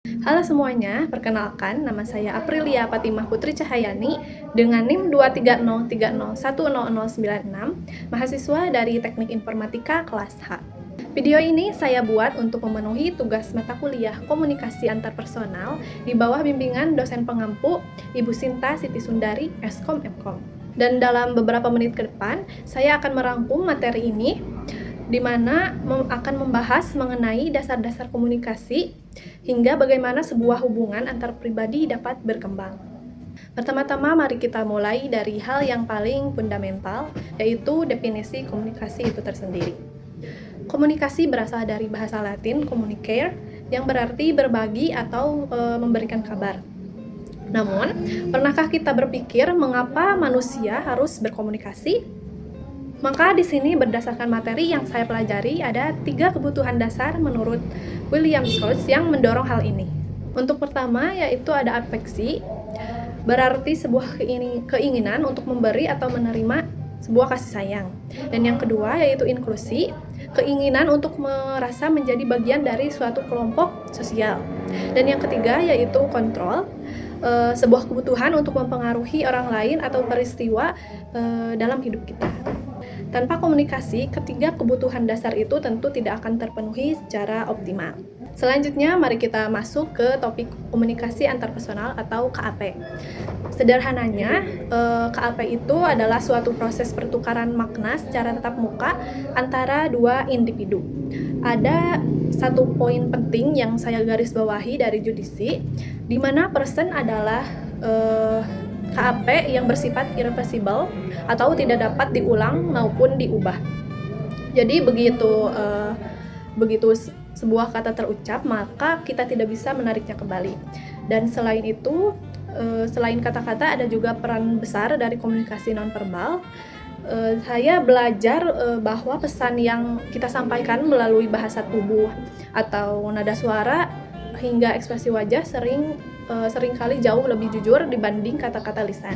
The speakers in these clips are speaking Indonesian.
Halo semuanya, perkenalkan nama saya Aprilia Fatimah Putri Cahayani dengan NIM 230301096, mahasiswa dari Teknik Informatika kelas H. Video ini saya buat untuk memenuhi tugas mata kuliah Komunikasi Antarpersonal di bawah bimbingan dosen pengampu Ibu Sinta Siti Sundari, Eskom Epkom. Dan dalam beberapa menit ke depan, saya akan merangkum materi ini di mana akan membahas mengenai dasar-dasar komunikasi hingga bagaimana sebuah hubungan antar pribadi dapat berkembang. Pertama-tama mari kita mulai dari hal yang paling fundamental, yaitu definisi komunikasi itu tersendiri. Komunikasi berasal dari bahasa Latin communicare, yang berarti berbagi atau memberikan kabar. Namun, pernahkah kita berpikir mengapa manusia harus berkomunikasi? Maka di sini berdasarkan materi yang saya pelajari ada 3 kebutuhan dasar menurut William Scott yang mendorong hal ini. Untuk pertama yaitu ada afeksi, berarti sebuah keinginan untuk memberi atau menerima sebuah kasih sayang. Dan yang kedua yaitu inklusi, keinginan untuk merasa menjadi bagian dari suatu kelompok sosial. Dan yang ketiga yaitu kontrol, sebuah kebutuhan untuk mempengaruhi orang lain atau peristiwa dalam hidup kita. Tanpa komunikasi, ketiga kebutuhan dasar itu tentu tidak akan terpenuhi secara optimal. Selanjutnya, mari kita masuk ke topik komunikasi antarpersonal atau KAP. Sederhananya, KAP itu adalah suatu proses pertukaran makna secara tatap muka antara dua individu. Ada satu poin penting yang saya garis bawahi dari judisi, di mana person adalah KAP yang bersifat irreversible atau tidak dapat diulang maupun diubah. Jadi begitu sebuah kata terucap, maka kita tidak bisa menariknya kembali. Dan selain itu, selain kata-kata ada juga peran besar dari komunikasi nonverbal. Saya belajar bahwa pesan yang kita sampaikan melalui bahasa tubuh atau nada suara hingga ekspresi wajah seringkali jauh lebih jujur dibanding kata-kata lisan.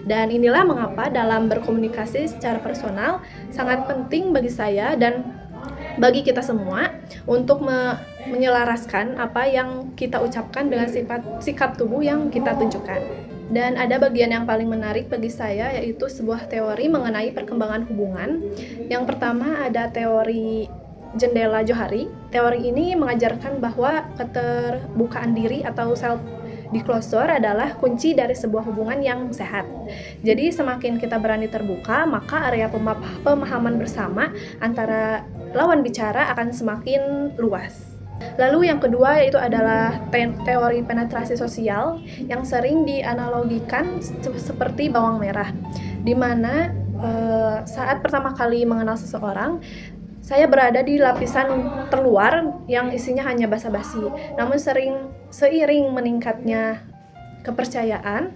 Dan inilah mengapa dalam berkomunikasi secara personal sangat penting bagi saya dan bagi kita semua untuk menyelaraskan apa yang kita ucapkan dengan sikap tubuh yang kita tunjukkan. Dan ada bagian yang paling menarik bagi saya, yaitu sebuah teori mengenai perkembangan hubungan. Yang pertama ada teori jendela Johari. Teori ini mengajarkan bahwa keterbukaan diri atau self disclosure adalah kunci dari sebuah hubungan yang sehat. Jadi semakin kita berani terbuka, maka area pemahaman bersama antara lawan bicara akan semakin luas. Lalu yang kedua yaitu adalah teori penetrasi sosial yang sering dianalogikan seperti bawang merah, di mana saat pertama kali mengenal seseorang, saya berada di lapisan terluar yang isinya hanya basa-basi. Namun seiring meningkatnya kepercayaan,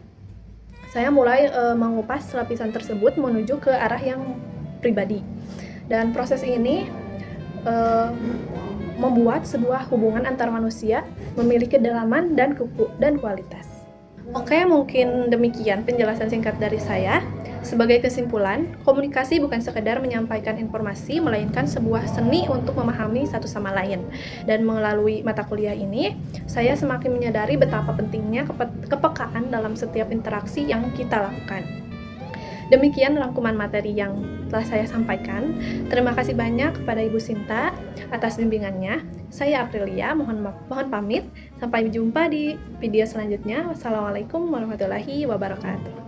saya mulai mengupas lapisan tersebut menuju ke arah yang pribadi. Dan proses ini membuat sebuah hubungan antar manusia memiliki kedalaman dan kualitas. Oke, mungkin demikian penjelasan singkat dari saya. Sebagai kesimpulan, komunikasi bukan sekedar menyampaikan informasi, melainkan sebuah seni untuk memahami satu sama lain. Dan melalui mata kuliah ini, saya semakin menyadari betapa pentingnya kepekaan dalam setiap interaksi yang kita lakukan. Demikian rangkuman materi yang telah saya sampaikan. Terima kasih banyak kepada Ibu Sinta atas bimbingannya. Saya Aprilia, mohon pamit. Sampai jumpa di video selanjutnya. Wassalamualaikum warahmatullahi wabarakatuh.